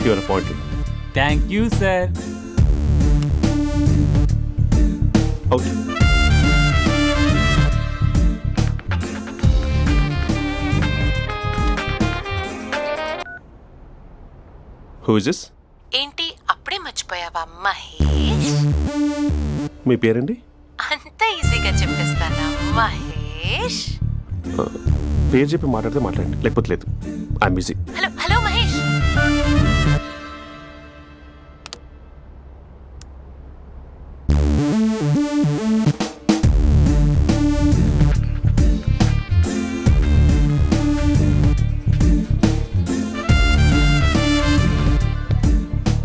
Your appointment. Thank you sir. Out. Who is this? ఏంటి అప్పుడే మర్చిపోయావా మహేష్? మీ పేరండి? అంత ఈజీగా చెప్పేస్తానా మహేష్? పేరు చెప్పి మాట్లాడితే మాట్లాడండి, లేకపోతే లేదు. I'm busy. Hello hello Mahesh.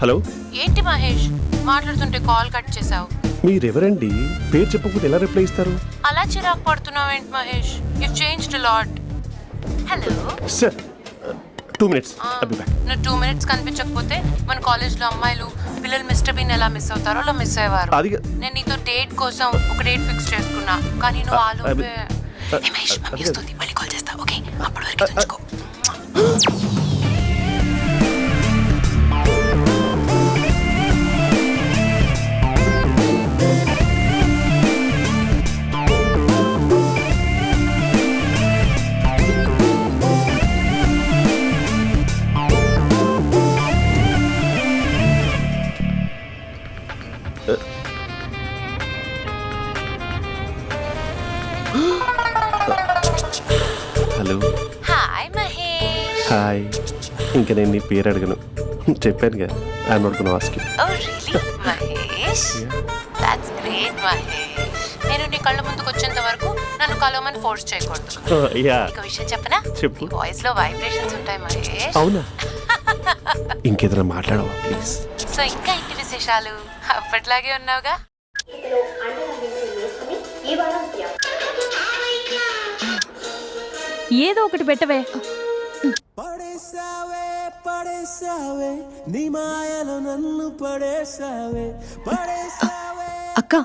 Hello. ఏంటి మహేష్ మాట్లాడుతుంటే కాల్ కట్ చేసావు? మీరెవరండి? పేరు చెప్పకపోతే ఎలా రిప్లై ఇస్తారు? అలా చిరాకు పడుతున్నావేంటి Mahesh? You changed lot. Hello sir 2 minutes. I'll be back. నువ్వు 2 minutes కనిపించకపోతే మన కాలేజ్లో అమ్మాయిలు పిల్లలు మిస్టర్ బీన్ ఎలా మిస్ అవుతారో అలా మిస్ అయ్యేవారు. నేను నీతో డేట్ కోసం ఒక డేట్ ఫిక్స్ చేసుకున్నా, కానీ నువ్వు ఆలోపే. మహేష్ మమ్మీ వస్తుంది, మళ్ళీ కాల్ చేస్తా. ఓకే, అప్పటి వరకు తెచ్చుకో. హలో. హాయ్ మహేష్. హాయ్. ఇంకా నేను నీ పేరు అడగను, చెప్పానుగా. I'm not gonna ask you. Oh really Mahesh? That's great Mahesh. నేను నీ కళ్ళ ముందుకు వచ్చేంత వరకు నన్ను కలవమని ఫోర్స్ చేయకూడదు. యా. ఒక విషయం చెప్పనా? చెప్పు. వాయిస్ లో వైబ్రేషన్స్ ఉంటాయి మహేష్. అవునా? ఇంకేదైనా మాట్లాడవా ప్లీజ్? సో ఇంకా ఇంటి విశేషాలు అప్పట్లాగే ఉన్నావుగా? ఏదో ఒకటి పెట్టవే. పడేసావే పడేసావే నీ మాయలో నన్ను పడేసావే పడేసావే. అక్క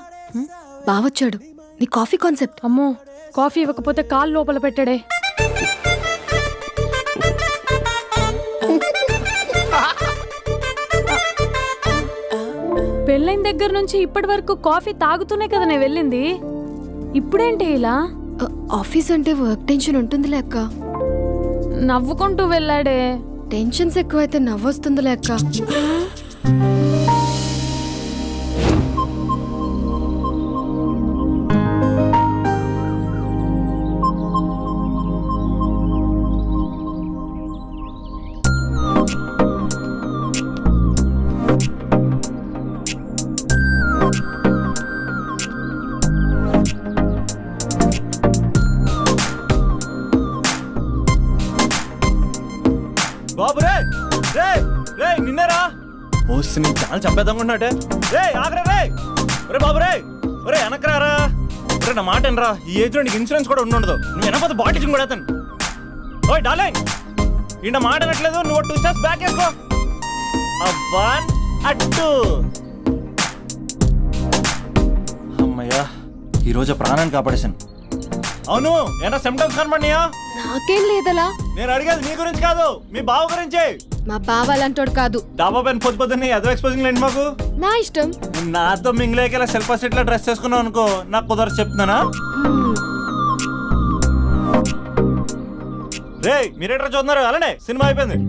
బావొచ్చాడు. నీ కాఫీ కాన్సెప్ట్. అమ్మో, కాఫీ ఇవ్వకపోతే కాలు లోపల పెట్టడే. పెళ్ళైన దగ్గర నుంచి ఇప్పటి వరకు కాఫీ తాగుతూనే కదా నేను వెళ్ళింది. ఇప్పుడేంటి ఇలా? ఆఫీస్ అంటే వర్క్ టెన్షన్ ఉంటుందిలే అక్క. నవ్వుకుంటూ వెళ్ళాడే. టెన్షన్స్ ఎక్కువైతే నవ్వొస్తుందిలే అక్క. బాబు రే రే రే నిన్నరా ఓసి నీ చాలా చంపేద్దామన్నాటే. రే ఆగరా రే. ఒరే బాబు రే, ఒరే వెనకరారా. ఒరే నా మాట ఎనరా, ఈ ఏజ్ లో నీకు ఇన్సూరెన్స్ కూడా ఉండదు. నువ్వు వెనకపోతే బాటిల్ కూడా అతను. ఓయ్ డార్లింగ్, ఈ నా మాట అనట్లేదు. నువ్వు 2 steps బ్యాక్ వేసుకో. అబ్బా అట్టు. అమ్మయ్యా, ఈరోజు ప్రాణాన్ని కాపాడేశాను. అవును, ఏనా సిమ్టమ్స్ కనబడినాయా? నాకేం లేదలా. నేను అడిగేది నీ గురించి కాదు, మీ బావ గురించి. మా బావ అలాంటోడు కాదు. డాబా పైన పొద్దున్నే ఎదో ఎక్స్పోజింగ్ లేండి మాకు. నా ఇష్టం. నాతో మింగిలేక సెల్ఫ్ సెట్ లో డ్రెస్ చేసుకున్నావు అనుకో, నాకు కుదరదు చెప్తున్నానా. రే మీరేట్రా చూస్తున్నారు? అలానే సినిమా అయిపోయింది.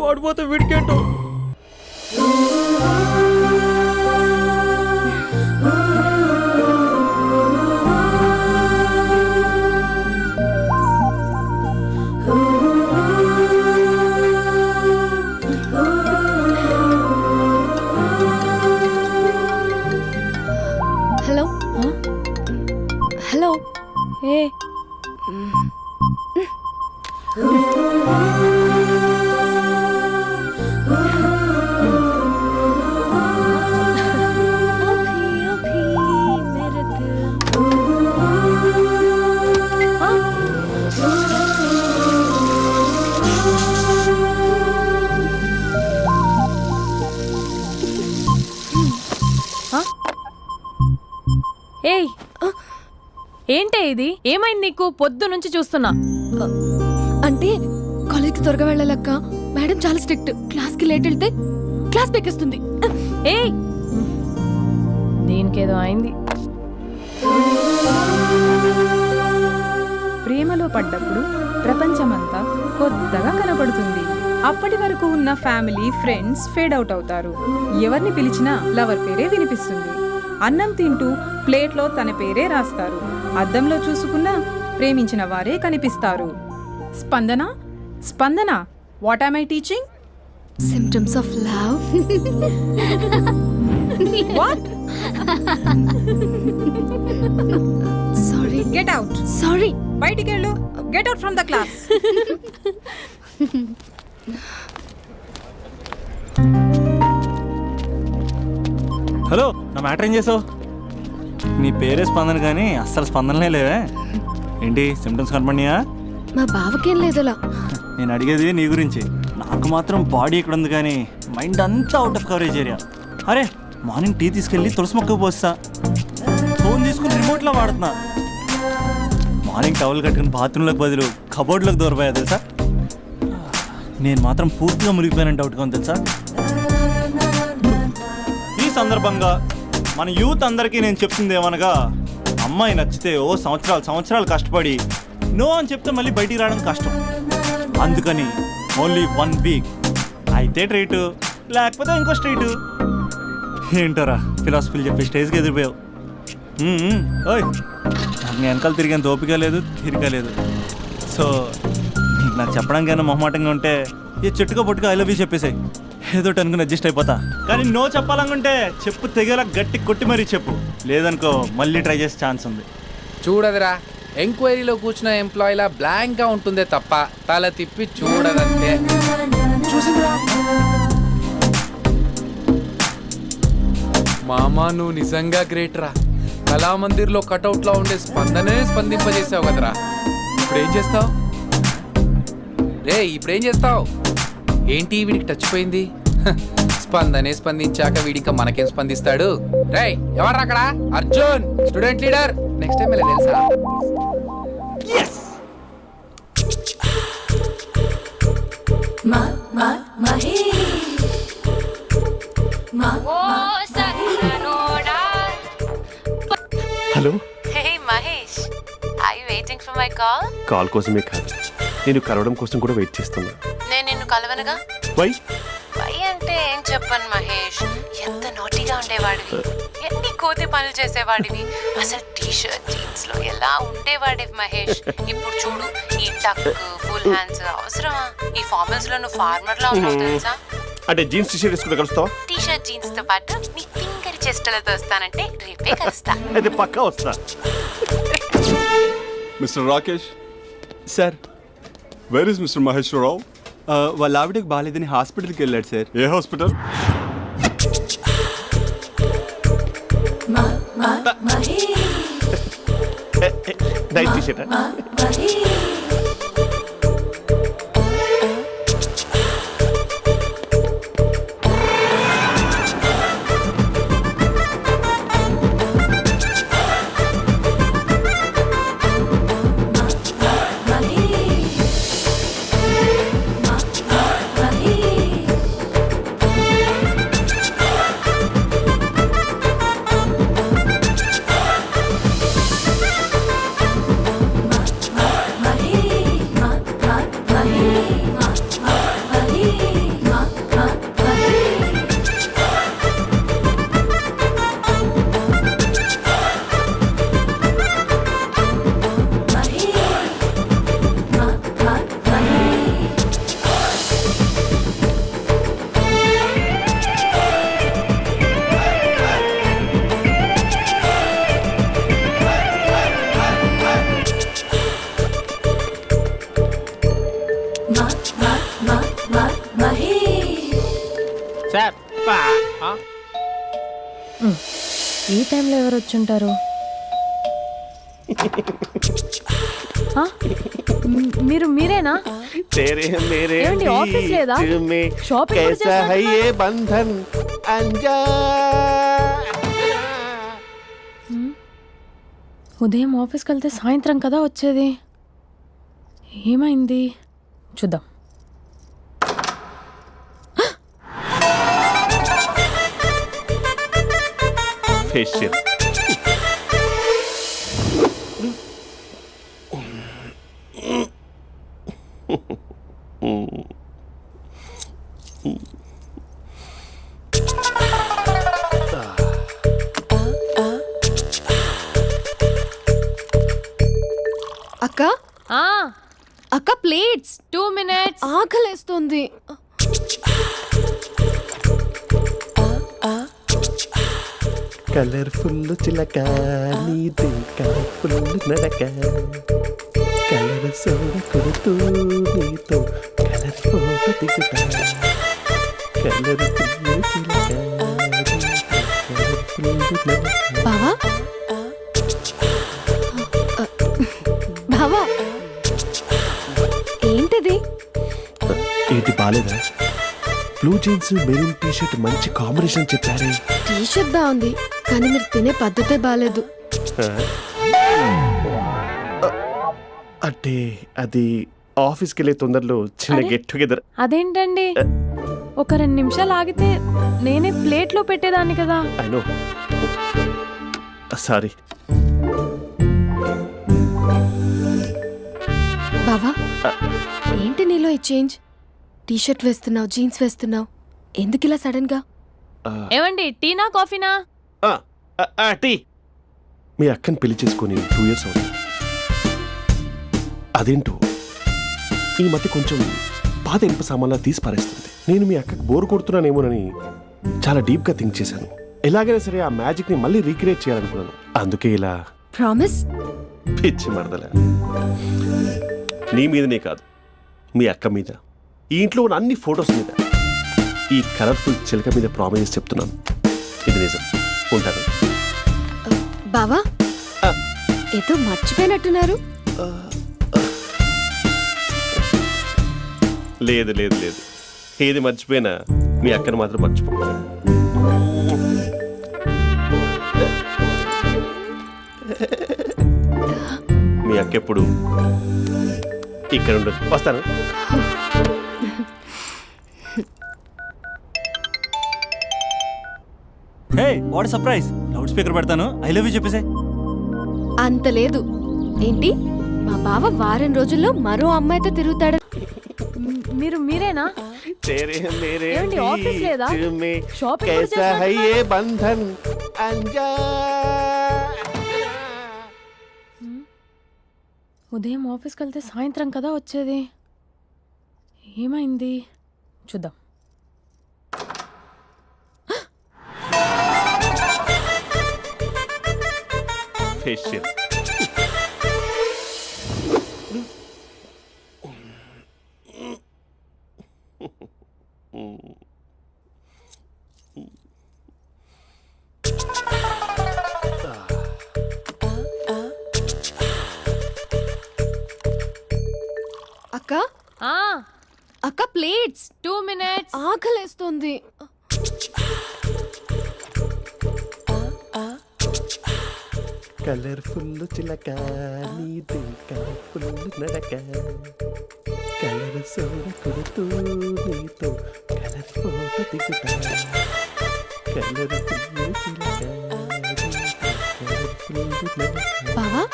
వాడిపోతే వీడికేంటో. Hello hello. ఏ ఏయ్, ఏంటే ఇది? ఏమైంది నీకు? పొద్దు నుంచి చూస్తున్నా. అంటే కాలేజ్కి త్వరగా వెళ్ళాలక్క. మేడం చాలా స్ట్రిక్ట్. క్లాస్కి లేట్ వెళ్తే క్లాస్ పెక్కిస్తుంది. ఏయ్ దీనికేదో అయింది. ప్రేమలో పడ్డప్పుడు ప్రపంచమంతా కొత్తగా కనబడుతుంది. అప్పటి వరకు ఉన్న ఫ్యామిలీ ఫ్రెండ్స్ ఫేడ్ అవుట్ అవుతారు. ఎవరిని పిలిచినా లవర్ పేరే వినిపిస్తుంది. అన్నం తింటూ ప్లేట్లో తన పేరే రాస్తారు. అద్దంలో చూసుకున్నా ప్రేమించిన వారే కనిపిస్తారు. Spandana Spandana, what am I teaching? Symptoms of love. What? Sorry. Get out. Sorry. బయటికి వెళ్ళు. Get out from the class. Hello, నా మ్యాటర్ ఏం చేసావు? నీ పేరే స్పందన కానీ అస్సలు స్పందనలే లేవే. ఏంటి సిమ్టమ్స్ కనపడినాయా? మా బావకేం లేదులా. నేను అడిగేది నీ గురించి. నాకు మాత్రం బాడీ ఇక్కడ ఉంది కానీ మైండ్ అంతా అవుట్ ఆఫ్ కవరేజ్ ఏరియా. అరే, మార్నింగ్ టీ తీసుకెళ్ళి తులసి మొక్కకు పోస్తా. ఫోన్ తీసుకుని రిమోట్లో వాడుతున్నా. మార్నింగ్ టవల్ కట్టుకుని బాత్రూంలోకి బదులు కబోర్డ్లోకి దూరపోయా తెలుసా. నేను మాత్రం పూర్తిగా మునిగిపోయానని డౌట్గా ఉంది తెలుసా. ఈ సందర్భంగా మన యూత్ అందరికీ నేను చెప్తుంది ఏమనగా, అమ్మాయి నచ్చితే ఓ సంవత్సరాలు కష్టపడి నో అని చెప్తే మళ్ళీ బయటికి రావడం కష్టం. అందుకని ఓన్లీ 1 వీక్ అయితే ట్రీటు, లేకపోతే ఇంకో స్ట్రీటు. ఏంటోరా ఫిలాసఫీలు చెప్పి స్టేజ్కి ఎదిరిపోయావు. ఓయ్, నాకు వెనకాల తిరిగేంత ఓపిక లేదు, తీరిక లేదు. సో నీకు నాకు చెప్పడానికైనా మొహమాటంగా ఉంటే ఏ చెట్టుగా పొట్టుగా ఐ లవ్ యూ చెప్పేసాయి. ఏదో అనుకుని అడ్జస్ట్ అయిపోతా. కానీ నో చెప్పాలనుకుంటే చెప్పు తెగేలా గట్టి కొట్టి మరీ చెప్పు. లేదనుకో మళ్ళీ ట్రై చేసే ఛాన్స్ ఉంది. చూడదురా, ఎంక్వైరీలో కూర్చున్న ఎంప్లాయీలా బ్లాంక్గా ఉంటుందే తప్ప తల తిప్పి చూడదంతే. చూసిందిరా మామా, నువ్వు నిజంగా గ్రేట్ రా. కళామందిర్లో కటౌట్లో ఉండే స్పందనే స్పందింపజేసావు కదరా. ఇప్పుడేం చేస్తావు రే? ఇప్పుడేం చేస్తావు? ఏంటి వీడికి టచ్ పోయింది? స్పందనే స్పందించాక వీడిక మనకేం స్పందిస్తాడు? రేయ్, ఎవరు అక్కడ? Arjun, student leader. Next time ఇలా తెలుసా? Hello. Hey Mahesh, I waiting for my call? Call కోసమే కాదు, నేను కలవడం కోసం కూడా వెయిట్ చేస్తున్నా. నేను నిన్ను కలవనుగా. వై? వై అంటే ఏం చెప్పను మహేష్. ఎంత నోటిగా ఉండేవాడివి, ఎన్ని కోతి పనులు చేసేవాడివి. అసలు టీ షర్ట్ జీన్స్ లో ఎలా ఉండేవాడివి మహేష్. ఇప్పుడు చూడు, ఈ టక్ ఫుల్ హ్యాండ్స్ అవసరమా? ఈ ఫార్మల్స్ లో నువ్వు ఫార్మర్ లా ఉన్నావు తెలుసా. అంటే జీన్స్ టీ షర్ట్ వేసుకుంటే కలుస్తావా? టీ షర్ట్ జీన్స్ తో పాటు నీ ఫింగర్ చెస్టలతో వస్తానంటే రేపే కలుస్తా. అయితే పక్కా వస్తా. Mister Rakesh, sir, where is mister Maheswararao? వాళ్ళ ఆవిడకి బాగాలేదని హాస్పిటల్కి వెళ్ళాడు సార్. ఏ హాస్పిటల్? Night T shirt. ఈ టైంలో ఎవరు వచ్చుంటారు? మీరేనా? ఏమండి, ఆఫీస్ లేదా? షాపింగ్ కూడా చేసినట్టున్నారు. ఉదయం ఆఫీస్కి వెళ్తే సాయంత్రం కదా వచ్చేది. ఏమైంది చూద్దాం. ఫేషియల్. అక్క అక్క ప్లేట్స్ 2 minutes. ఆకలేస్తుంది. కలర్ఫుల్ చిలక నీదే కలర్ఫుల్ నడక కలర్ సోడ కొడుతూ నీతో కలర్ ఫోటో దిగుతా కలర్ఫుల్ చిలక బావా బావా ఏంటిది? ఏంటి బాలేదా? Blue jeans maroon T shirt మంచి కాంబినేషన్ చెప్పారే. టీ షర్ట్ బాగుంది కానీ మీరు తినే పద్ధతే బాగాలేదు. అంటే అది ఆఫీస్కి వెళ్ళే తొందరలో చిన్న అరే. Get together. అదేంటండి ఒక 2 నిమిషాలు ఆగితే నేనే ప్లేట్లో పెట్టేదాన్ని కదా. I know, sorry. బావా ఏంటి నీలో ఈ చేంజ్? టీ షర్ట్ వేస్తున్నావు, జీన్స్ వేస్తున్నావు, ఎందుకు ఇలా సడన్ గా? ఏమండి టీనా కాఫీనా? టీ. మీ అక్కని పెళ్లి చేసుకొని 2 years అవుతుంది. అదేంటో ఈ మధ్య కొంచెం పాత ఇనుప సామాన్లా తీసి పారేస్తుంది. నేను మీ అక్కకి బోర్ కొడుతున్నానేమోనని చాలా డీప్గా థింక్ చేశాను. ఎలాగైనా సరే ఆ మ్యాజిక్ని మళ్ళీ రీక్రియేట్ చేయాలనుకున్నాను. అందుకే ఇలా. ప్రామిస్? పిచ్చి మరదల, నీ మీదనే కాదు, మీ అక్క మీద, ఈ ఇంట్లో ఉన్న అన్ని ఫొటోస్ మీద, ఈ కలర్ఫుల్ చిలక మీద ప్రామిస్ చెప్తున్నాను. ఇది నిజం. ఉంటాను. బావా ఏదో మర్చిపోయినట్టున్నారు. లేదు లేదు లేదు, ఏది మర్చిపోయినా మీ అక్కను మాత్రం మర్చిపో. మీ అక్క ఎప్పుడు ఇక్కడ ఉండదు. వస్తాను. Hey what surprise. Loud speaker పెడతాను, ఐ లవ్ యూ చెప్పేసే. అంత లేదు. ఏంటి మా బావ వారం రోజుల్లో మరో అమ్మాయితో తిరుగుతాడు? మీరేనా? ఏమండి, ఆఫీస్ లేదా? షాపింగ్ కూడా कैसा है చేసినట్టున్నారు. ये बंधन अंजा. ఉదయం ఆఫీస్కి వెళ్తే సాయంత్రం కదా వచ్చేది. ఏమైంది చూద్దాం. ఫేషియల్. అక్క అక్క ప్లేట్స్ 2 minutes. ఆకలేస్తుంది. కలర్ఫుల్ చిలక నీదే కలర్ఫుల్ నడక కలర్ సోడ కొడుతూ నీతో కలర్ ఫోటో దిగుతా కలర్ఫుల్ చిలక బావా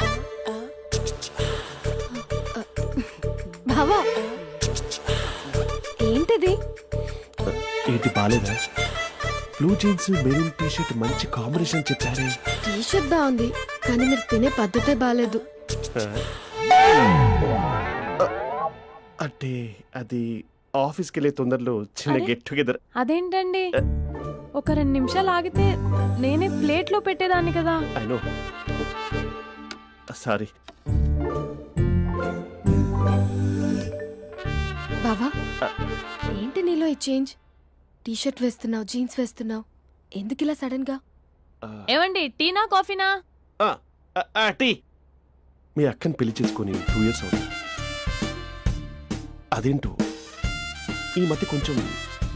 బావా ఏంటిది? ఏంటి బాలేదా? Blue jeans maroon T shirt మంచి కాంబినేషన్ చెప్పారే. టీ షర్ట్ బాగుంది కానీ మీరు తినే పద్ధతే బాగాలేదు. అంటే అది ఆఫీస్కి వెళ్ళే తొందరలో చిన్న అరే. Get together. అదేంటండి ఒక 2 నిమిషాలు ఆగితే నేనే ప్లేట్లో పెట్టేదాన్ని కదా. I know, sorry. బావా ఏంటి నీలో ఈ చేంజ్? టీ షర్ట్ వేస్తున్నావు, జీన్స్ వేస్తున్నావు, ఎందుకు ఇలా సడన్ గా? ఏమండి టీనా కాఫీనా? టీ. మీ అక్కని పెళ్లి చేసుకొని 2 years అవుతుంది. అదేంటో ఈ మధ్య కొంచెం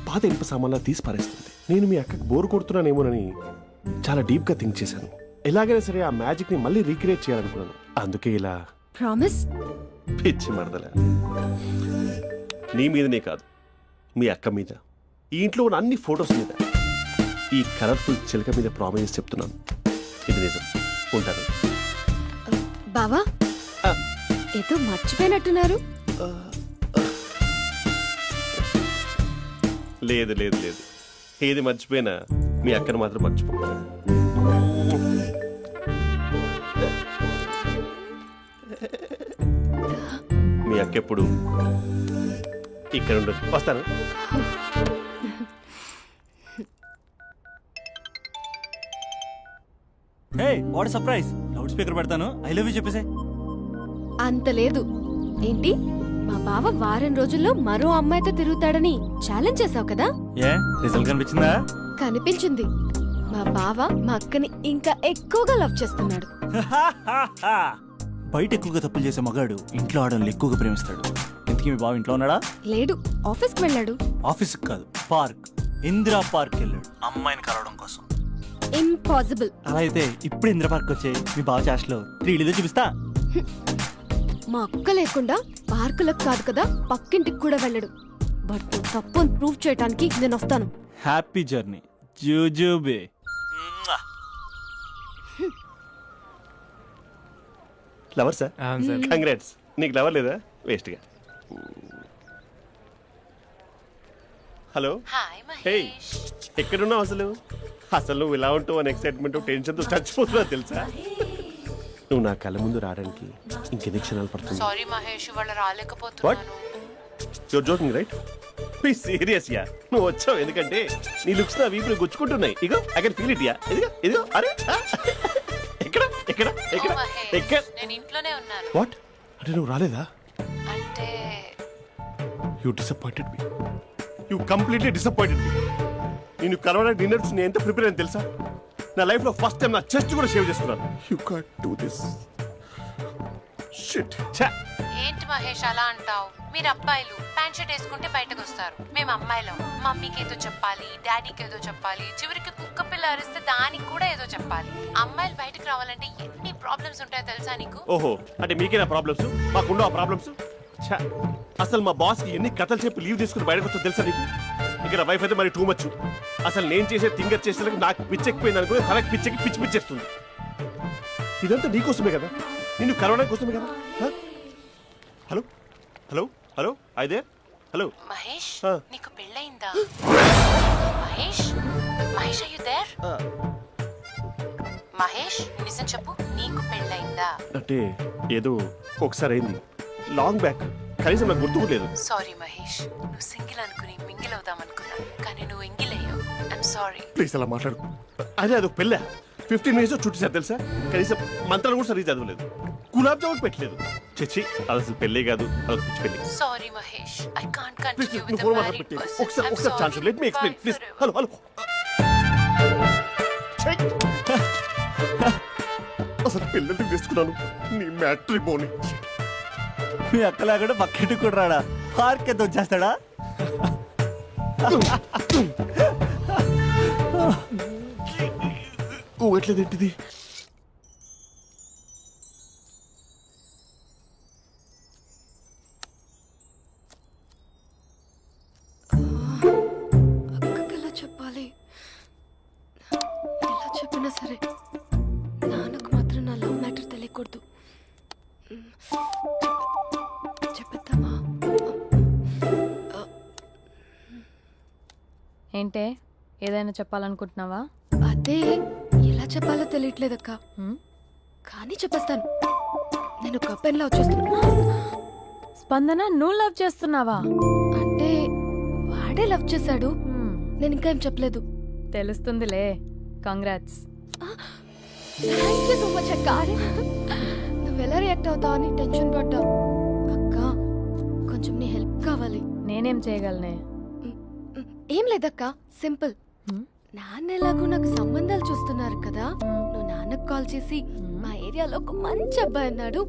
పాత ఇనుప సామాన్లా తీసి పారేస్తుంది. నేను మీ అక్కకి బోర్ కొడుతున్నానేమోనని చాలా డీప్గా థింక్ చేశాను. ఎలాగైనా సరే ఆ మ్యాజిక్ని మళ్ళీ రీక్రియేట్ చేయాలనుకున్నాను. అందుకే ఇలా. ప్రామిస్? పిచ్చి మరదల, నీ మీదనే కాదు, మీ అక్క మీద, ఈ ఇంట్లో ఉన్న అన్ని ఫొటోస్ మీద, ఈ కలర్ఫుల్ చిలక మీద ప్రామిస్ చెప్తున్నాను, ఇది నిజం. ఉంటాను. బావా ఆ. ఏదో మర్చిపోయినట్టున్నారు. లేదు లేదు లేదు, ఏది మర్చిపోయినా మీ అక్కను మాత్రం మర్చిపో. మీ అక్క ఎప్పుడు ఇక్కడ ఉండదు. వస్తాను. Hey what surprise, loud speaker పెడతాను, ఐ లవ్ యూ చెప్పేసే. అంత లేదు. ఏంటి, మా బావ వారం రోజుల్లో మరో అమ్మాయితో తిరుగుతాడని ఛాలెంజ్ చేసావు కదా? ఏ రిజల్ట్ కనిపించిందా? కనిపించింది. మా బావ మా అక్కని ఇంకా ఎక్కువగా లవ్ చేస్తున్నాడు. బయట ఎక్కువగా తప్పులు చేసే మగాడు ఇంట్లో ఆడవాళ్ళు ఎక్కువగా ప్రేమిస్తాడు. ఇంతకీ మీ బావ ఇంట్లో ఉన్నాడా? లేడు, ఆఫీస్కి వెళ్ళాడు. ఆఫీస్కి కాదు, పార్క్, ఇందిరా పార్క్ వెళ్ళాడు అమ్మాయిని కలవడం కోసం. ఇంపాసిబుల్. అలా అయితే ఇప్పుడు ఇందిరా పార్క్ వచ్చే మీ బావ చాష్లో 3Dలో చూపిస్తా. మా అక్క లేకుండా పార్కులకు కాదు కదా పక్కింటికి కూడా వెళ్ళడు. బట్ నువ్వు తప్పు అని ప్రూవ్ చేయడానికి నేను వస్తాను. హ్యాపీ జర్నీ జూజూబే. Lover sir, congrats. నీకు లవర్ లేదా? వేస్ట్గా. హలో. Hi hey, Mahesh. ఎక్కడున్నావు అసలు? అసలు నువ్వు ఇలా ఉంటావు అని ఎక్సైట్మెంట్ టెన్షన్తో చచ్చిపోతున్నావు తెలుసా? నువ్వు నా కళ్ళ ముందు రావడానికి ఇంకెన్ని క్షణాలు పడుతుంది? సారీ మహేష్, ఇవాళ రాలేకపోతున్నాను. Your joking right? Please serious ya. నువ్వు వచ్చావు ఎందుకంటే నీ లుక్స్ నా వీపులు గుచ్చుకుంటున్నాయి. ఇగో I can feel it ya. ఇదిగో ఇదిగో. అరే ఎక్కడ ఎక్కడ ఎక్కడ ఓ మహేష్, ఎక్కడ? నేను ఇంట్లోనే ఉన్నాను. వాట్ అంటే నువ్వు రాలేదా? అంటే you disappointed me. You completely disappointed me. నేను కలవడానికి డిన్నర్స్ నేను ఎంత ప్రిపేర్ అని తెలుసా? నా లైఫ్ లో ఫస్ట్ టైం నా చెస్ట్ కూడా షేవ్ చేసుకున్నాను. You can't do this. Shit. ఛా. ఏంటి మహేష్ అలా అంటావు? మీరు అబ్బాయిలు ప్యాంట్ షర్ట్ వేసుకుంటే బయటకు వస్తారు. మేము అమ్మాయిలం, మమ్మీకి ఏదో చెప్పాలి, డాడీకి ఏదో చెప్పాలి, చివరికి కుక్క పిల్ల అరిస్తే దానికి కూడా ఏదో చెప్పాలి. అమ్మాయిలు బయటకు రావాలంటే ఎన్ని ప్రాబ్లమ్స్ ఉంటాయో తెలుసా నీకు? ఓహో, అంటే మీకేనా ప్రాబ్లమ్స్? మాకుండవు ఆ ప్రాబ్లమ్స్? ఛా. అసలు మా బాస్ కి ఎన్ని కథలు చెప్పి లీవ్ తీసుకుని బయటకు వచ్చో తెలుసా నీకు? ఇక్కడ వైఫ్ అయితే మరి టూ మచ్. అసలు నేను చేసే థింగర్ చేసేందుకు నాకు పిచ్చెక్కిపోయింది అనుకుని తనకి పిచ్చెక్కి పిచ్చి పిచ్చేస్తుంది. ఇదంతా నీకోసమే కదా, నిన్ను కలవడానికి కోసమే కదా. హలో హలో హలో అయితే హలో మహేష్, ఆ. నీకు పెళ్ళయిందా? Mahesh, Mahesh are you there? Mahesh నిజం చెప్పు, నీకు పెళ్ళయిందా? అంటే ఏదో ఒకసారి అయింది, లాంగ్ బ్యాక్, కనీసం నాకు గుర్తుకు లేదు. సారీ మహేష్, నువ్వు సింగిల్ అనుకుని మింగిల్ అవుదాం అనుకున్నా, కానీ నువ్వు ఎంగిల్ అయ్యావు. I'm sorry. ప్లీజ్ అలా మాట్లాడు. అదే అదొక పెళ్ళా, 15 minutes చుట్టేసారు తెలుసా? కనీసం మంత్రాలు కూడా సరిగ్గా చదవలేదు, గులాబ్ జామున్ పెట్టలేదు. చచ్చి, అది అసలు పెళ్ళే కాదు, అదొక పిచ్చి పెళ్ళి. Sorry Mahesh, I can't please continue నువ్వు విత్ ఫోన్ ద మాట్లాడి మ్యారీడ్ పెట్టి పర్సన్. ఒకసారి chance let me explain please. Hello hello. అసలు పెళ్ళంటే తీసుకున్నాను నీ మ్యాట్రీ బోని. మీ అక్కలాగడ పక్కింటికి కూడా రాడా? పార్క్ ఎంత వచ్చేస్తాడా? ఊగట్లేదేంటిది? అక్కకి ఎలా చెప్పాలి? ఎలా చెప్పినా సరే నాన్నకు మాత్రం నా లవ్ మ్యాటర్ తెలియకూడదు. చెప్పేద్దామా? ఏంటే, ఏదైనా చెప్పాలనుకుంటున్నావా? అదే ఎలా చెప్పాలో తెలియట్లేదక్క. హ్మ్? కానీ చెప్పేస్తాను. నేను ఒక అబ్బాయిని లవ్ చేస్తున్నా. స్పందన, నువ్వు లవ్ చేస్తున్నావా? అంటే వాడే లవ్ చేశాడు, హ్మ్, నేను ఇంకా ఏం చెప్పలేదు. తెలుస్తుందిలే. కంగ్రాట్స్. థ్యాంక్ యూ సో మచ్ అక్క. నువ్వు ఎలా రియాక్ట్ అవుతావు అని టెన్షన్ పడ్డా. అక్క, కొంచెం నీ హెల్ప్ కావాలి. నేనేం చేయగలనే? ఏం లేదక్క, సింపుల్. హ్మ్? నాన్న ఎలాగో నాకు సంబంధాలు చూస్తున్నారు కదా, నువ్వు నాన్నకు కాల్ చేసి మా ఏరియాలో ఒక మంచి అబ్బాయి అన్నాడు,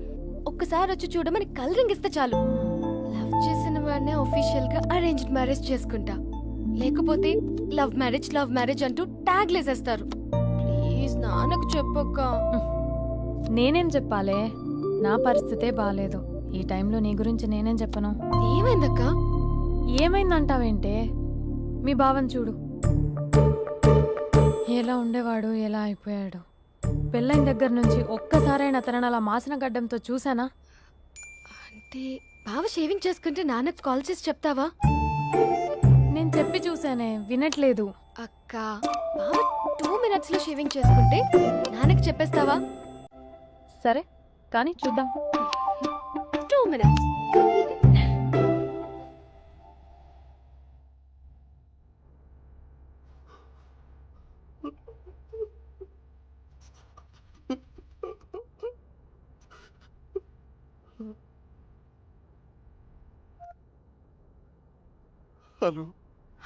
ఒక్కసారి వచ్చి చూడమని కలరింగ్ ఇస్తే చాలు. లవ్ చేసిన వాడినే ఒఫీషియల్ గా అరేంజ్డ్ మ్యారేజ్ చేసుకుంటా. లేకపోతే లవ్ మ్యారేజ్ అంటూ ట్యాగ్ లేసేస్తారు. ప్లీజ్ నాన్నకు చెప్పక్క. నేనేం చెప్పాలే? నా పరిస్థితే బాలేదు. ఈ టైంలో నీ గురించి నేనేం చెప్పను? ఏమైందక్క? ఏమైందంటావేంటే? మీ భావం చూడు. ఎలా ఉండేవాడు ఎలా అయిపోయాడు. పెళ్ళైన దగ్గర నుంచి ఒక్కసారైనా తనని అలా మాసిన గడ్డంతో చూసానా? అంటే బావ షేవింగ్ చేసుకుంటే నాన్నకు కాల్ చేసి చెప్తావా? నేను చెప్పి చూసానే, వినట్లేదు. అక్క, బావ 2 minutes లో షేవింగ్ చేసుకుంటే నాన్నకి చెప్పేస్తావా? సరే కానీ చూద్దాం. 2 minutes. Hello,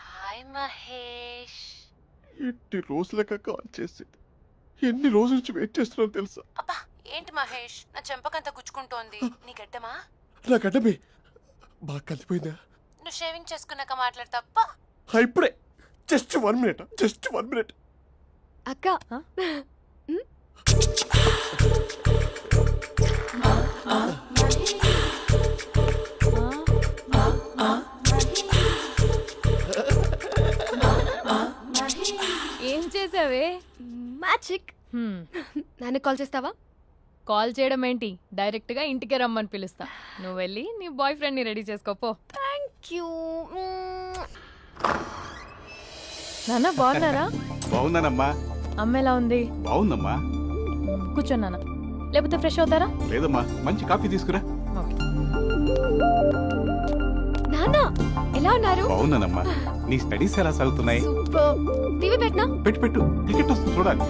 hi Mahesh. ఎన్ని రోజులుగా కాల్ చేసేది, ఎన్ని రోజుల నుంచి వెయిట్ చేస్తున్నాను తెలుసా? అబ్బా ఏంటి మహేష్, నా చెంపకంత గుచ్చుకుంటోంది. నీ గడ్డమా? నా గడ్డమే బాగా కలిపోయిందా? నువ్వు షేవింగ్ చేసుకున్నాక మాట్లాడు తప్ప. ఇప్పుడే జస్ట్ 1 minute. అక్క, ఏం చేసావే? మ్యాజిక్. నాన్నకి కాల్ చేస్తావా? కాల్ చేయడం ఏంటి, డైరెక్ట్ గా ఇంటికే రమ్మని పిలుస్తా. నువ్వు వెళ్ళి నీ బాయ్ ఫ్రెండ్ ని రెడీ చేసుకోపో. Thank you. నాన్న బాగున్నారా? బాగున్నానమ్మా. అమ్మ ఎలా ఉంది? బాగుందమ్మా. కూర్చోన్నానా, లేకపోతే ఫ్రెష్ అవుతారా? లేదమ్మా, మంచి కాఫీ తీసుకురా. ఓకే. నాన్న ఎలా ఉన్నారు? బాగున్నానమ్మా. నీ స్టడీస్ ఎలా సాగుతున్నాయి? సూపర్. టీవీ పెట్టనా? పెట్టు టికెట్ వస్తుంది చూడాలి.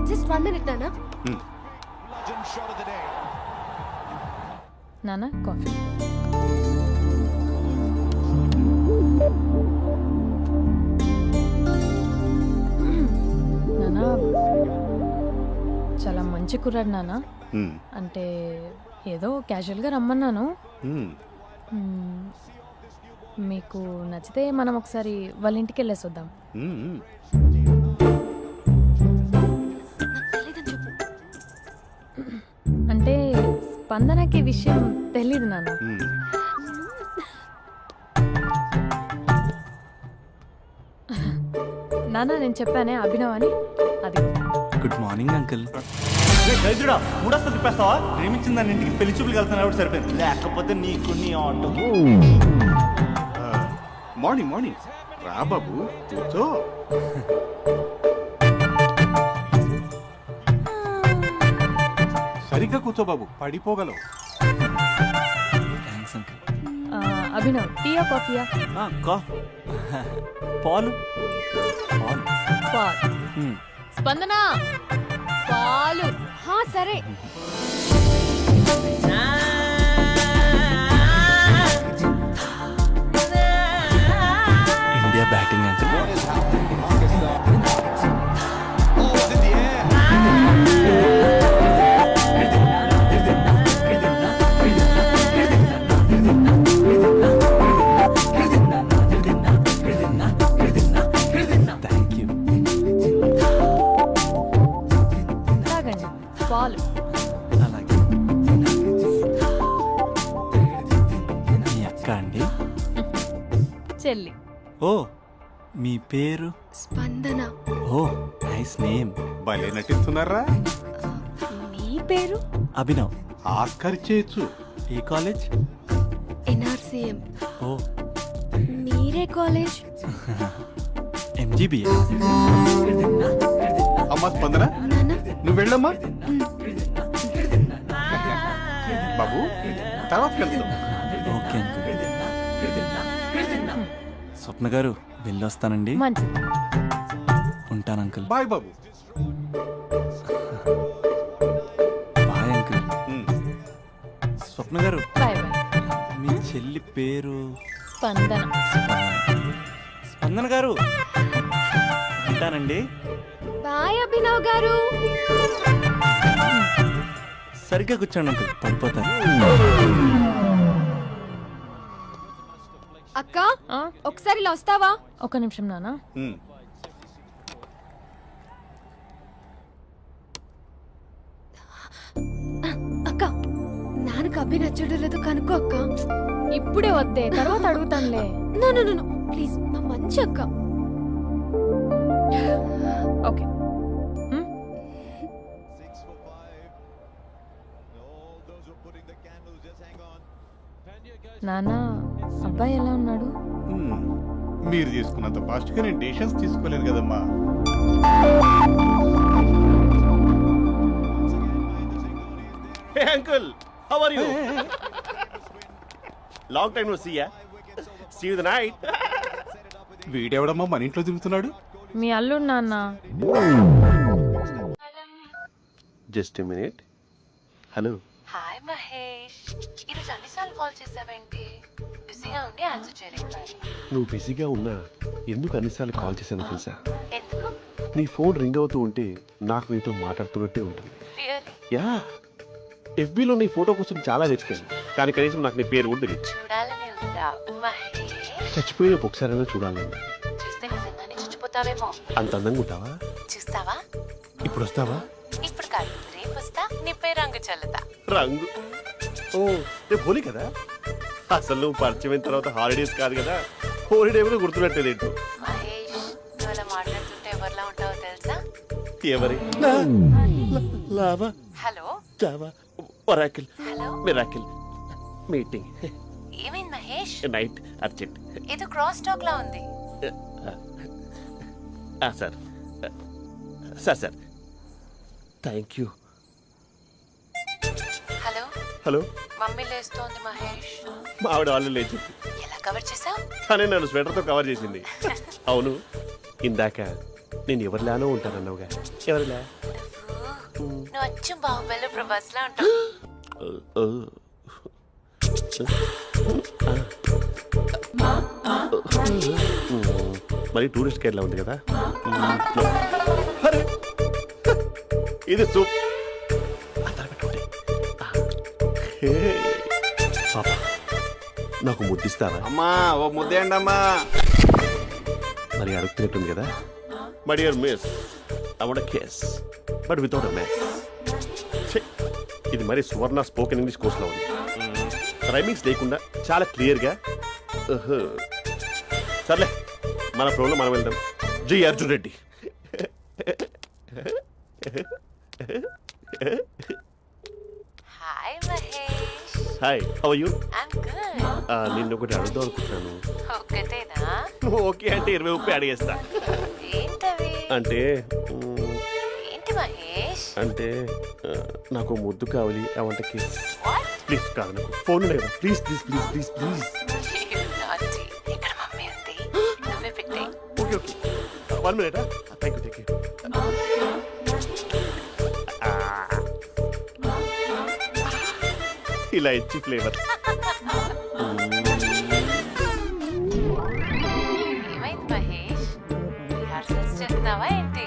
జస్ట్ 1 minute నాన్న. నాన్న కాఫీ. నాన్న చాలా మంచి కుర్రాడు నాన్న. అంటే ఏదో క్యాజువల్గా రమ్మన్నాను. మ్మ్. మీకు నచ్చితే మనం ఒకసారి వాళ్ళ ఇంటికి వెళ్ళేసి వద్దాం. అంటే స్పందనకి విషయం తెలీదు నాన్న. నాన్న నేను చెప్పానే అభినవ్ అని, అది. Good morning uncle. ఖైదుడా మూడొస్తా తిప్పేస్తావా? ప్రేమించిన దాని ఇంటికి పెళ్లి చూపులు వెళ్తాను కాబట్టి సరిపోయింది, లేకపోతే నీకు నీ ఆటో. మార్నింగ్ రా బాబు, కూర్చో. సరిగ్గా కూర్చో బాబు, పడిపోగలవు. Thanks uncle. అభినవ్ టీయా కాఫీయా? పాలు. పాలు. స్పందన పాలు. హా సరే. India batting uncle. Thank you. తాగండి పాలు. అలాగే. మీ అక్క అండి? చెల్లి. ఓ, మీ పేరు? స్పందన. ఓ, నైస్ నేమ్. భలే నటిస్తున్నారా? మీ పేరు? అభినవ్. ఆస్కర్ చేయొచ్చు. ఏ కాలేజ్? NRCM. ఓ, మీరే కాలేజ్? MGBA. అమ్మా స్పందన, నాన్న నువ్వు వెళ్ళమ్మా. బాబు తర్వాత వెళ్తాం. Okay uncle. స్వప్న గారు వెళ్ళొస్తానండి. మంచిది. ఉంటాను అంకుల్. బాయ్ బాబు. Bye uncle. స్వప్న గారు, బాయ్ బాయ్. మీ చెల్లి పేరు? స్పందన. స్పందన గారు ఉంటానండి. బాయ్ అభినవ్ గారు. సరిగ్గా కూర్చోండి అంకుల్, పడిపోతారు. అక్క ఒకసారి ఇలా వస్తావా? ఒక నిమిషం నాన్న. అక్క నాన్నకు అభి నచ్చడం లేదో కనుక్కో అక్క. ఇప్పుడే వద్దే, తర్వాత అడుగుతానులే. నో నో నో ప్లీజ్, మా మంచి అక్క. ఓకే. నాన్న, అబ్బాయి ఎలా ఉన్నాడు? మీరు తీసుకున్నంత ఫాస్ట్గా నేను డెసిషన్స్ తీసుకోలేదు కదమ్మా. Hey uncle, how are you? Long time no see ya. See you the night. వీడెవడమ్మా మన ఇంట్లో తిరుగుతున్నాడు? మీ అల్లుడు నాన్న. Just a minute. Hello. Hi Mahesh, ఈరోజు అన్నిసార్లు కాల్ చేసావేంటి? బిజీగా ఉండి ఆన్సర్ చేయలేదు. నువ్వు బిజీగా ఉన్నా ఎందుకు అన్నిసార్లు కాల్ చేశాను తెలుసా? ఎందుకు? నీ ఫోన్ రింగ్ అవుతూ ఉంటే నాకు నీతో మాట్లాడుతున్నట్టే ఉంటుంది. రియల్లీ? యా, ఎఫ్బీలో నీ ఫోటో కోసం చాలా వెతికాను, కానీ కనీసం నాకు నీ పేరు కూడా తెలియదు. చూడాలని ఉందా మహేష్? చచ్చిపోయిన ఒకసారైనా చూడాలని. చూస్తే నిజంగానే చచ్చిపోతావేమో. అంత అందంగా ఉంటావా? చూస్తావా? ఇప్పుడు వస్తావా? ఇప్పుడు కాదు, రేపు వస్తా, నీపై రంగు చల్లుతా. రంగు? ఓ, రేపు హోలీ కదా. అసలు నువ్వు పరిచయం అయిన తర్వాత హాలిడేస్ కాదు కదా, హోలిడే కూడా గుర్తున్నట్టేదేంటో. మహేష్, నువ్వు అలా మాట్లాడుతుంటే ఎవరిలా ఉంటావో తెలుసా? ఎవరి? Lava, hello Java, Oracle, hello, miracle, meeting, ఏమైంది మహేష్? Night, urgent. ఏదో క్రాస్ టాక్ లా ఉంది. Sir sir sir, thank you. Hello, hello, mummy లేస్తోంది మహేష్. మా ఆవిడ వాళ్ళు లేచి ఎలా కవర్ చేసావు? కానీ నన్ను స్వెటర్తో కవర్ చేసింది. అవును, ఇందాక నేను ఎవరిలానో ఉంటానన్నావుగా, ఎవరిలా? నువ్వు అచ్చం బాహుబలి ప్రభాస్ లా ఉంటావు. మరి టూరిస్ట్ గైడ్లా ఉంది కదా. అరే, ఇది సూప్. పాప, నాకు ముద్దిస్తారా? అమ్మా ఓ ముద్దేయండి అమ్మా. మరి అడుగుతున్నట్టుంది కదా. My dear miss, I want kiss but without a mask. ఇది మరి సువర్ణ స్పోకెన్ ఇంగ్లీష్ కోర్సులో ఉంది. రైమింగ్స్ లేకుండా చాలా క్లియర్గా. సర్లే, మన ప్రోగ్రాం మనం వెళ్దాం. జి Arjun Reddy. Hi Mahesh. Hi, how are you? I'm good. నిన్ను ఒకటి అడుగుదాం అనుకుంటున్నాను. ఒక్కటేనా? ఓకే అంటే 20 అడిగేస్తా. ఏంటవి? అంటే ఏంటి మహేష్? అంటే నాకు ముద్దు కావాలి. I want kiss. What? Please కాదు, నాకు ఫోన్ లేదా? Please please please please please. నాటి ఇక్కడ మమ్మీ ఉంది, నువ్వే పెట్టే. Okay okay, 1 minute. Thank you. ఇలా ఇచ్చి ఫ్లేవర్. ఏమైంది మహేష్? రిహార్సల్స్ చేస్తున్నావా ఏంటి?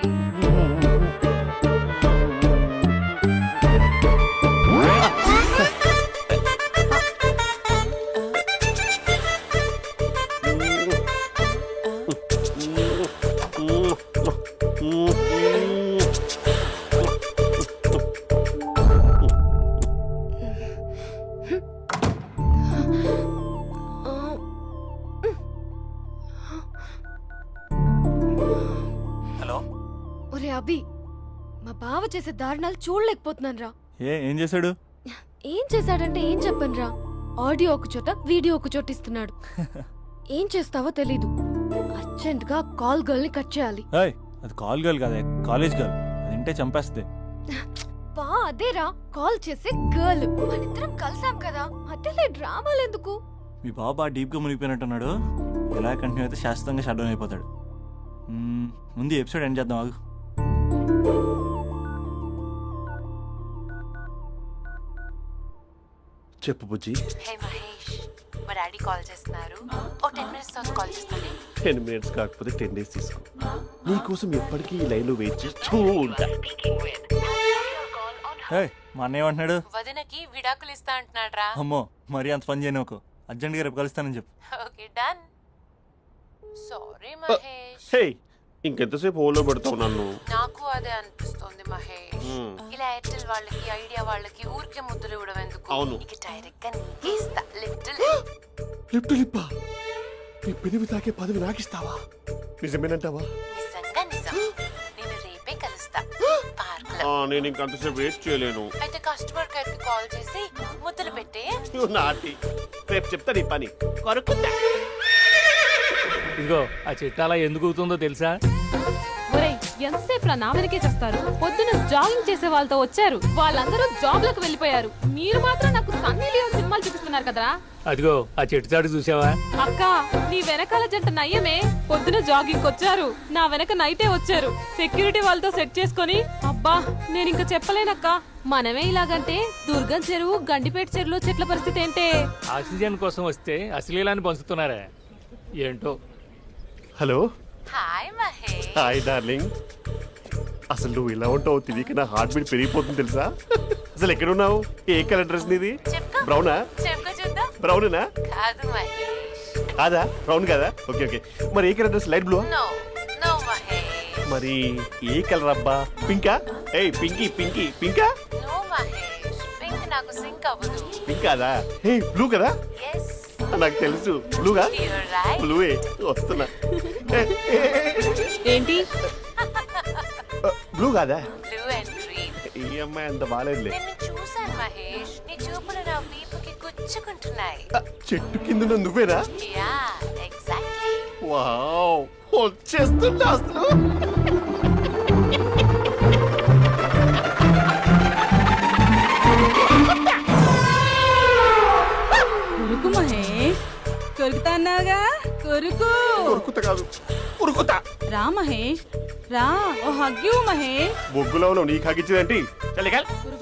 హలో. ఒరే అభి, మా బావ చేసే దారుణాలు చూడలేకపోతున్నాను రా. ఏం చేశాడు? ఏం చేశాడంటే ఏం చెప్పను రా. ఆడియో ఒక చోట, వీడియో ఒక చోట ఇస్తున్నాడు. ఏం చేస్తావో తెలీదు. అర్జెంట్ గా కాల్ గర్ల్ ని కట్ చేయాలి. ఏయ్, అది కాల్ గర్ల్ కాదే, కాలేజ్ గర్ల్. అది వింటే చంపేస్తే. బా అదేరా, కాల్ చేసే గర్ల్. మనిద్దరం కలిసాం కదా, మధ్యలో డ్రామాలు ఎందుకు? మీ బాబా డీప్ గా మునిగిపోయినట్టున్నాడు. ఎలా కంటిన్యూ అయితే శాశ్వతంగా షట్ డౌన్ అయిపోతాడు. ముందు ఎపిసోడ్ ఎండ్ చేద్దాం, ఆగు. చెప్పు బుజ్జి. హే మహేష్, మా డాడీ కాల్ చేస్తున్నారు. ఓ 10 minutes తర్వాత కాల్ చేస్తాను. 10 minutes కాకపోతే 10 days తీసుకో. నీకోసం ఎప్పటికీ ఈ లైన్లో వెయిట్ చేస్తూ ఉంటా. ఏయ్, మా అన్నయ్య ఏమంటున్నాడు? వదినకి విడాకులు ఇస్తా అంటున్నాడు రా. అమ్మో, మరీ అంత పని చేయను. అర్జెంట్గా రేపు కలుస్తానని చెప్పు. Okay done. సారీ మహేష్. హే, ఇంకెంతసేపు హోల్లో పెడతావు నన్ను? నాకు అదే అనిపిస్తుంది మహేష్. ఇలా ఎయిర్టెల్ వాళ్ళకి, ఐడియా వాళ్ళకి ఊరికే ముద్దులు ఇవ్వడం ఎందుకు? అవును. ఇక డైరెక్ట్ గా నీకే ఇస్తా. లిటిల్ లిప్ టు లిప్పా? నీ పెనివి తాకే పదవి నాకిస్తావా? నిజమేనంటావా? నిజంగా నిజం. నేను రేపే కలుస్తా పార్క్ లో. నేను ఇంకంతసేపు వెయిట్ చేయలేను. అయితే కస్టమర్ కేర్ కి కాల్ చేసి ముద్దులు పెట్టే. నాటి రేపు చెప్తా నీ పని. కొరుకుంటా. ఇదిగో ఆ చెట్టు అలా ఎందుకు అవుతుందో తెలుసా? ఒరేయ్ ఎంతసేపు నా వెనకే చేస్తారు? పొద్దున జాగింగ్ చేసే వాళ్ళతో వచ్చారు, వాళ్ళందరూ జాబ్ లకు వెళ్ళిపోయారు. మీరు మాత్రం నాకు సన్నీ లియోన్ సినిమాలు చూపిస్తున్నారు కదరా. అదిగో ఆ చెట్టు చాటు చూసావా? అక్క నీ వెనకాల జంట నయ్యమే. పొద్దున జాగింగ్ వచ్చారు, నా వెనక నైటే వచ్చారు. సెక్యూరిటీ వాళ్ళతో సెట్ చేసుకొని అబ్బా నేను ఇంకా చెప్పలేనక్క. మనమే ఇలాగంటే దుర్గం చెరువు, గండిపేట చెరువులో చెట్ల పరిస్థితి ఏంటే? ఆక్సిజన్ కోసం వస్తే అశ్లీలాన్ని పంచుతున్నారా ఏంటో. Hello. Hi Mahesh. Hi darling. అసలు నువ్వు ఇలా ఉంటావు తెలియక నా హార్ట్ బీట్ పెరిగిపోతుంది తెలుసా? అసలు ఎక్కడున్నావు? ఏ కలర్ డ్రెస్ నీది? చెప్పుకో. బ్రౌనా? చెప్పుకో చూద్దాం. బ్రౌనేనా? కాదు మహేష్. కాదా? బ్రౌన్ కదా? Okay okay. మరి ఏ colour dress? Light blue? No no Mahesh. మరి ఏ కలర్ అబ్బా? పింకా? ఏయ్ పింకీ పింకీ పింకా? నో మహేష్. పింక్ నాకు సింక్ అవ్వదు. పింక్ కాదా? ఏ బ్లూ కదా? ఎస్ నాకు తెలుసు. బ్లూగా? You're right. బ్లూవే వస్తున్నా. ఏంటి? బ్లూ కాదా? Blue and green. ఈ అమ్మాయి అంత బాగాలేదులే. నిన్ను చూశాను మహేష్. నీ చూపులు నా వీపుకి గుచ్చుకుంటున్నాయి. చెట్టు కింద నువ్వేనా? Yeah exactly. వావ్ వచ్చేస్తుందా అసలు? కొరుకు మహేష్, కొరుకుతా అన్నావుగా, కొరుకు. ఉరుకుతా కాదు ఉరుకుతా. రా మహేష్ రా, ఓ హగ్గు మహేష్. బొగ్గులో ఉన్నావు నీకు హగించిందేంటి?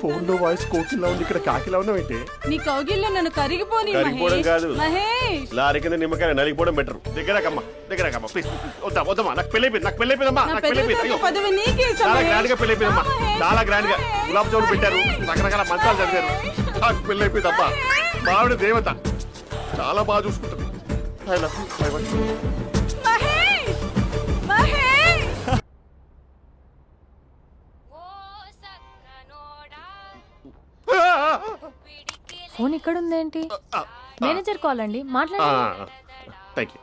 ఫోన్ లో వాయిస్ కోకిలా ఉంది, ఇక్కడ కాకిలా ఉన్నావు ఏంటి? నీ కౌగిల్లో నన్ను కరిగిపోని కరిగిపోవడం మహేష్. కాదు. మహేష్ లారీ కింద నిమ్మకాయ నలిగిపోవడం బెటర్. దగ్గరకమ్మా దగ్గరకమ్మా ప్లీజ్. వద్దా వద్దమ్మా, నాకు పెళ్ళైపోయింది, నాకు పెళ్ళైపోయిందమ్మా, నా నాకు పెళ్ళైపోయింది. పెద్ద అయ్యో పదవి నీకే ఇస్తా చాలా మహేష్. గ్రాండ్ గా పెళ్ళైపోయిందమ్మా, రా మహేష్. చాలా గ్రాండ్ గా. గులాబ్ జామున్ పెట్టారు, రకరకాల మంచాలు చదివారు. నాకు పెళ్ళైపోయిందమ్మా. మావిడ దేవత, చాలా బాగా చూసుకుంటుంది. I love you, my wife. Mahesh Mahesh phone ఇక్కడ ఉందేంటి? మేనేజర్ కాల్ అండి, మాట్లాడండి. Thank you.